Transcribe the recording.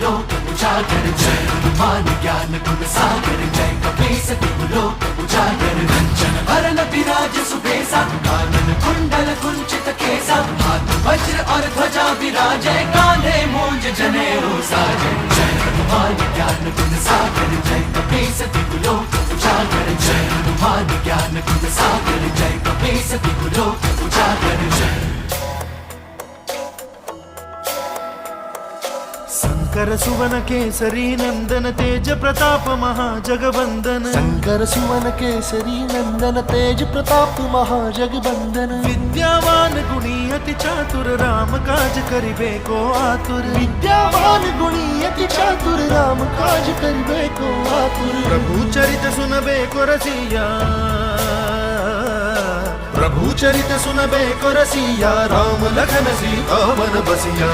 लोक उजागर जय हनुमान ज्ञान गुण सागर जय कपीस लोक उजागर रंजन भरन विराज सुबेसा कानन कुंडल कुंचित केसा हाथ वज्र और ध्वजा विराजै कांधे मूंज जनेऊ साजै जय हनुमान ज्ञान गुण सागर जय कपीस लोक उजागर जय हनुमान ज्ञान गुण सागर जय कपीस लोक उजागर जय। शंकर सुवन केसरी नंदन तेज प्रताप महाजगवंदन शंकर सुवन केसरी नंदन तेज प्रताप महाजगवंदन विद्यावान गुणी अति चातुर राम काज करिबे को आतुर विद्यावान गुणी अति चातुर राम काज करिबे को आतुर प्रभु चरित सुनबे को रसिया प्रभु चरित सुनबे को रसिया राम लखन सीता मन बसिया